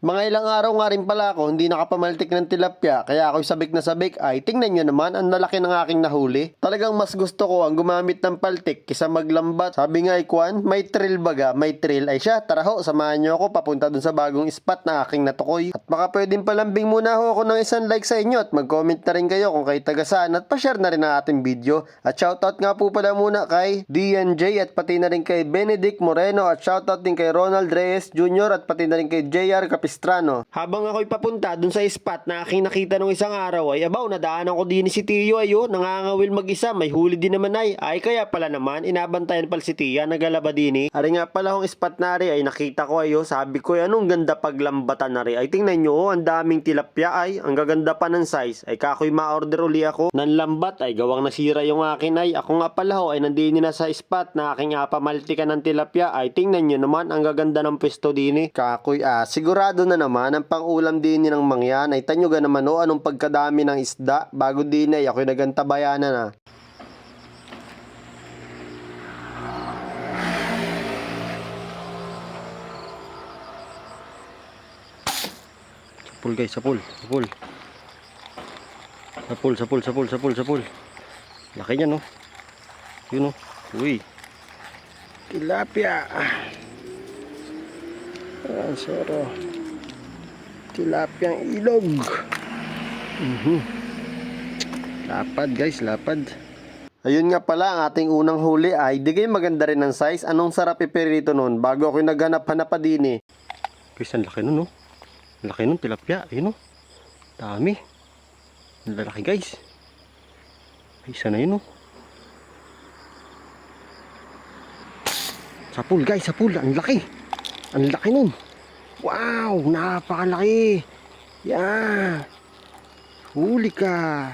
Mga ilang araw nga rin pala ako hindi nakapamaltik ng tilapia kaya ako'y sabik na sabik ay tingnan nyo naman ang lalaki ng aking nahuli. Talagang mas gusto ko ang gumamit ng paltik kisa maglambat. Sabi nga Kwan, may thrill baga, may thrill ay siya. Tara ho, samahan nyo ako papunta dun sa bagong spot na aking natukoy. At baka pwedeng palambing muna ho ako ng isang like sa inyo at mag-comment na rin kayo kung kayo taga saan at pa-share na rin ang ating video. At shoutout nga po pala muna kay DNJ at pati na rin kay Benedict Moreno at shoutout din kay Ronald Reyes Jr. at pati na rin kay JR Capistrano. Habang ako'y papunta dun sa spot na aking nakita nung isang araw ay abaw, nadaanan ko din si Tiyo ayo, nangangawil mag-isa, may huli din naman ay kaya pala naman, inabantayan pala si Tia, nagalaba din Ari nga pala hong spot na rin ay nakita ko ayo, sabi ko anong ganda paglambatan na rin, ay tingnan nyo, ang daming tilapia ay, ang gaganda pa ng size, ay kako'y ma-order uli ako ng lambat ay gawang nasira yung akin ay, ako nga pala ho ay nandini na sa spot na aking pamaltikan ng tilapia ay tingnan nyo naman, ang gaganda ng pwesto din kako'y sigurado na naman ang pang-ulam din ng mangyan ay tanyuga naman o anong pagkadami ng isda bago din ay ako'y nagantabayanan na. Sapul guys, sapul. Sapul. Laki niya no. Yun no. Uy. Tilapia. Soro. Tilapiang ilog. Lapad guys, lapad. Ayun nga pala, ang ating unang huli ay digay maganda rin ng size. Anong sarap iperito nun bago ako naghanap-hanap pa din Guys, ang laki nun no. Ang laki nun, tilapia. Ayun no. Dami. Ang lalaki guys. Ay, isa na yun no. Sapul guys, sapul. Ang laki. Ang laki nun. Wow, napakalaki. Yeah. Huli ka.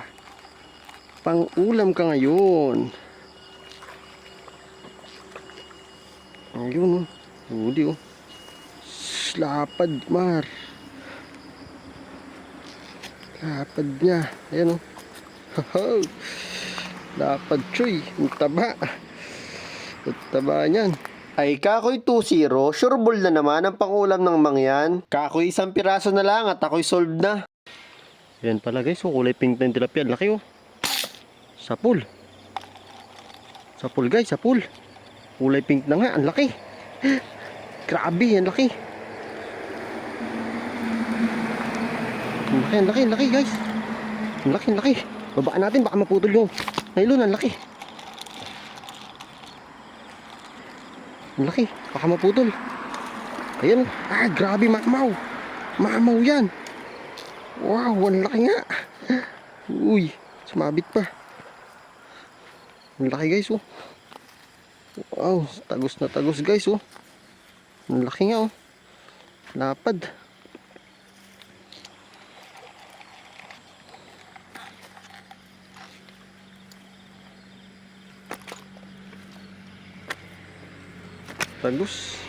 Pang-ulam ka ngayon. Ayun, huli Lapad, Mar. Lapad niya. Ayan Lapad, Choy. Ang taba. Ang taba niyan. Ay kakoy 2-0, sureball na naman ang pangulam ng mangyan. Kakoy isang piraso na lang at ako'y sold na. Yan pala guys, kulay pink na yung tilapia. Laki Sapul. Sapul guys, sapul. Kulay pink na nga, ang laki. Grabe, ang laki. Ang laki guys. Ang laki. Babaan natin, baka maputol yung nylon, ang laki. Ang laki, baka maputol. Ayan, grabe, mamaw. Mamaw yan. Wow, ang laki nga. Uy, sumabit pa. Ang laki guys Wow, tagos na tagos guys Ang laki nga Lapad. Tagos.